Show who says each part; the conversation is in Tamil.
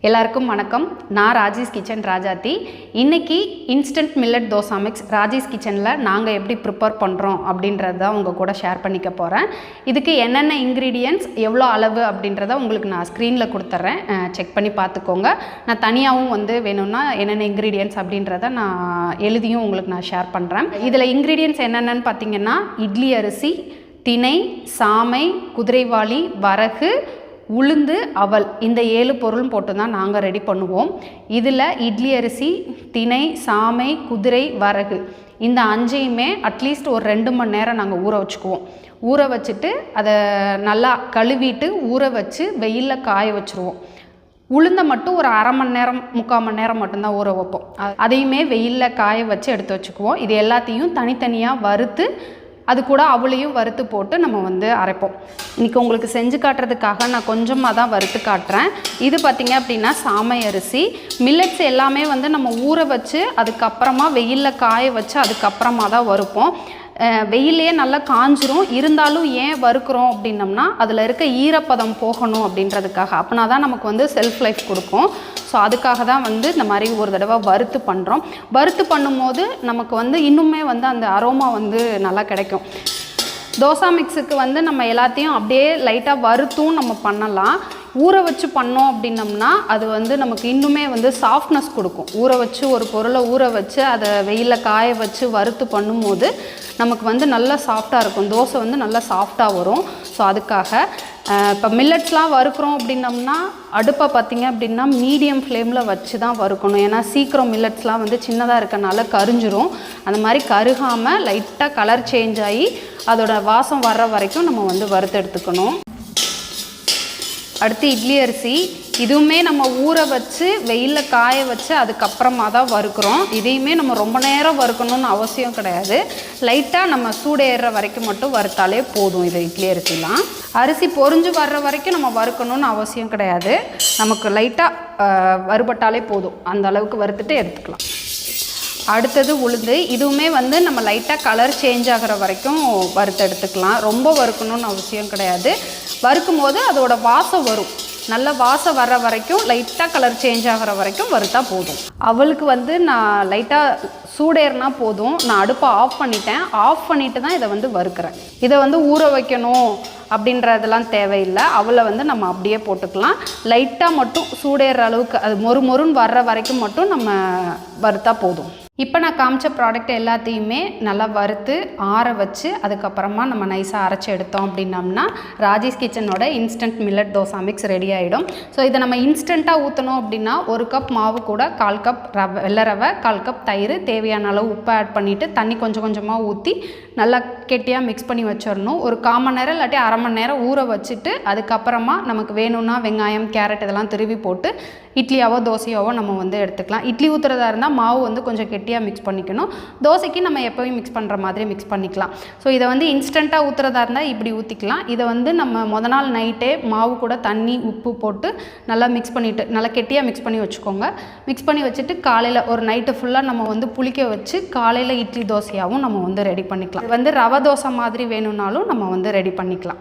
Speaker 1: எல்லாருக்கும் வணக்கம். நான் ராஜேஷ் கிச்சன் ராஜாத்தி. இன்னைக்கு instant millet dosa mix Rajesh கிச்சனில் நாங்கள் எப்படி ப்ரிப்பேர் பண்ணுறோம் அப்படின்றத உங்கள் கூட ஷேர் பண்ணிக்க போகிறேன். இதுக்கு என்னென்ன இன்க்ரீடியன்ட்ஸ் எவ்வளோ அளவு அப்படின்றத உங்களுக்கு நான் ஸ்க்ரீனில் கொடுத்துட்றேன், செக் பண்ணி பார்த்துக்கோங்க. நான் தனியாகவும் வேணும்னா என்னென்ன இன்க்ரீடியன்ட்ஸ் அப்படின்றத நான் எழுதியும் உங்களுக்கு நான் ஷேர் பண்ணுறேன். இதில் இன்க்ரீடியன்ட்ஸ் என்னென்னு பார்த்தீங்கன்னா இட்லி அரிசி, திணை, சாமை, குதிரைவாலி, வரகு, உளுந்து, அவல், இந்த 7 பொருளும் போட்டு தான் நாங்கள் ரெடி பண்ணுவோம். இதில் இட்லி அரிசி, திணை, சாமை, குதிரை, வரகு இந்த 5யுமே அட்லீஸ்ட் ஒரு 2 மணி நேரம் நாங்கள் ஊற வச்சுக்குவோம். ஊற வச்சுட்டு அதை நல்லா கழுவிட்டு ஊற வச்சு வெயிலில் காய வச்சுருவோம். உளுந்தை மட்டும் ஒரு அரை மணி நேரம் 3/4 மணி நேரம் மட்டும்தான் ஊற வைப்போம். அதையுமே வெயிலில் காய வச்சு எடுத்து வச்சுக்குவோம். இது எல்லாத்தையும் தனித்தனியாக வறுத்து அது கூட அவளையும் வறுத்து போட்டு நம்ம அரைப்போம். இன்றைக்கி உங்களுக்கு செஞ்சு காட்டுறதுக்காக நான் கொஞ்சமாக தான் வறுத்து காட்டுறேன். இது பார்த்திங்க அப்படின்னா சாமை அரிசி. மில்லட்ஸ் எல்லாமே நம்ம ஊற வச்சு அதுக்கப்புறமா வெயிலில் காய வச்சு அதுக்கப்புறமா தான் வறுப்போம். வெயிலே நல்லா காஞ்சிரும். இருந்தாலும் ஏன் வறுக்கிறோம் அப்படின்னம்னா அதில் இருக்க ஈரப்பதம் போகணும் அப்படின்றதுக்காக. அப்படின்னா தான் நமக்கு செல்ஃப் லைஃப் கொடுக்கும். ஸோ அதுக்காக தான் இந்த மாதிரி ஒரு தடவை வறுத்து பண்ணுறோம். வறுத்து பண்ணும்போது நமக்கு இன்னுமே அந்த அரோமா நல்லா கிடைக்கும். தோசா மிக்ஸுக்கு நம்ம எல்லாத்தையும் அப்படியே லைட்டாக வறுத்தும் நம்ம பண்ணலாம். ஊற வச்சு பண்ணோம் அப்படின்னம்னா அது நமக்கு இன்னுமே சாஃப்ட்னஸ் கொடுக்கும். ஊற வச்சு ஒரு பொருளை ஊற வச்சு அதை வெயிலில் காய வச்சு வறுத்து பண்ணும்போது நமக்கு நல்லா சாஃப்டாக இருக்கும். தோசை நல்லா சாஃப்டாக வரும். ஸோ அதுக்காக இப்போ மில்லட்ஸ்லாம் வறுக்கிறோம் அப்படின்னம்னா அடுப்பை பார்த்திங்க அப்படின்னா மீடியம் ஃப்ளேமில் வச்சு தான் வறுக்கணும். ஏன்னா சீக்கிரம் மில்லட்ஸ்லாம் சின்னதாக இருக்கனால கரிஞ்சிரும். அந்த மாதிரி கருகாமல் லைட்டாக கலர் சேஞ்ச் ஆகி அதோட வாசம் வர்ற வரைக்கும் நம்ம வறுத்து எடுத்துக்கணும். அடுத்து இட்லி அரிசி. இதுவுமே நம்ம ஊற வச்சு வெயிலில் காய வச்சு அதுக்கப்புறமா தான் வறுக்கிறோம். இதையுமே நம்ம ரொம்ப நேரம் வறுக்கணும்னு அவசியம் கிடையாது. லைட்டாக நம்ம சூடேறுற வரைக்கும் மட்டும் வறுத்தாலே போதும். இது இட்லி அரிசிலாம் அரிசி பொரிஞ்சு வர்ற வரைக்கும் நம்ம வறுக்கணும்னு அவசியம் கிடையாது. நமக்கு லைட்டாக வறுபட்டாலே போதும். அந்த அளவுக்கு வறுத்துட்டு எடுத்துக்கலாம். அடுத்தது உளுந்து. இதுவுமே நம்ம லைட்டாக கலர் சேஞ்ச் ஆகிற வரைக்கும் வறுத்து எடுத்துக்கலாம். ரொம்ப வறுக்கணும்னு அவசியம் கிடையாது. வறுக்கும் போது அதோட வாசம் வரும். நல்ல வாசம் வர்ற வரைக்கும் லைட்டாக கலர் சேஞ்ச் ஆகிற வரைக்கும் வறுத்தா போதும். அவளுக்கு நான் லைட்டாக சூடேறினா போதும். நான் அடுப்பை ஆஃப் பண்ணிட்டேன். ஆஃப் பண்ணிட்டு தான் இதை வறுக்கிறேன். இதை ஊற வைக்கணும் அப்படின்றதெல்லாம் தேவையில்லை. அவளை நம்ம அப்படியே போட்டுக்கலாம். லைட்டாக மட்டும் சூடேற அளவுக்கு அது மொறுன்னு வர்ற வரைக்கும் மட்டும் நம்ம வறுத்தா போதும். இப்போ நான் காமிச்ச ப்ராடக்ட் எல்லாத்தையுமே நல்லா வறுத்து ஆற வச்சு அதுக்கப்புறமா நம்ம நைஸாக அரைச்சி எடுத்தோம் அப்படின்னம்னா ராஜேஷ் கிச்சனோட instant millet dosa mix ready ஆகிடும். ஸோ இதை நம்ம இன்ஸ்டண்ட்டாக ஊற்றணும் அப்படின்னா 1 கப் மாவு கூட 1/4 கப் வெள்ளை ரவை, 1/4 கப் தயிர், தேவையான அளவு உப்பு ஆட் பண்ணிவிட்டு தண்ணி கொஞ்சம் கொஞ்சமாக ஊற்றி நல்லா கெட்டியாக மிக்ஸ் பண்ணி வச்சிடணும். ஒரு 1/4 மணி நேரம் இல்லாட்டி அரை மணி நேரம் ஊற வச்சுட்டு அதுக்கப்புறமா நமக்கு வேணும்னா வெங்காயம், கேரட் இதெல்லாம் திருவி போட்டு இட்லியாவோ தோசையாவோ நம்ம எடுத்துக்கலாம். இட்லி ஊற்றுறதா இருந்தால் மாவு கொஞ்சம் கெட்டியாக மிக்ஸ் பண்ணிக்கணும். தோசைக்கு நம்ம எப்போயும் மிக்ஸ் பண்ணுற மாதிரி மிக்ஸ் பண்ணிக்கலாம். ஸோ இதை இன்ஸ்டண்ட்டாக ஊற்றுறதா இருந்தால் இப்படி ஊற்றிக்கலாம். இதை நம்ம முத நாள் நைட்டே மாவு கூட தண்ணி உப்பு போட்டு நல்லா மிக்ஸ் பண்ணிவிட்டு நல்லா கெட்டியாக மிக்ஸ் பண்ணி வச்சுக்கோங்க. மிக்ஸ் பண்ணி வச்சுட்டு காலையில் ஒரு நைட்டு ஃபுல்லாக நம்ம புளிக்க வச்சு காலையில் இட்லி தோசையாகவும் நம்ம ரெடி பண்ணிக்கலாம். ரவை தோசை மாதிரி வேணும்னாலும் நம்ம ரெடி பண்ணிக்கலாம்.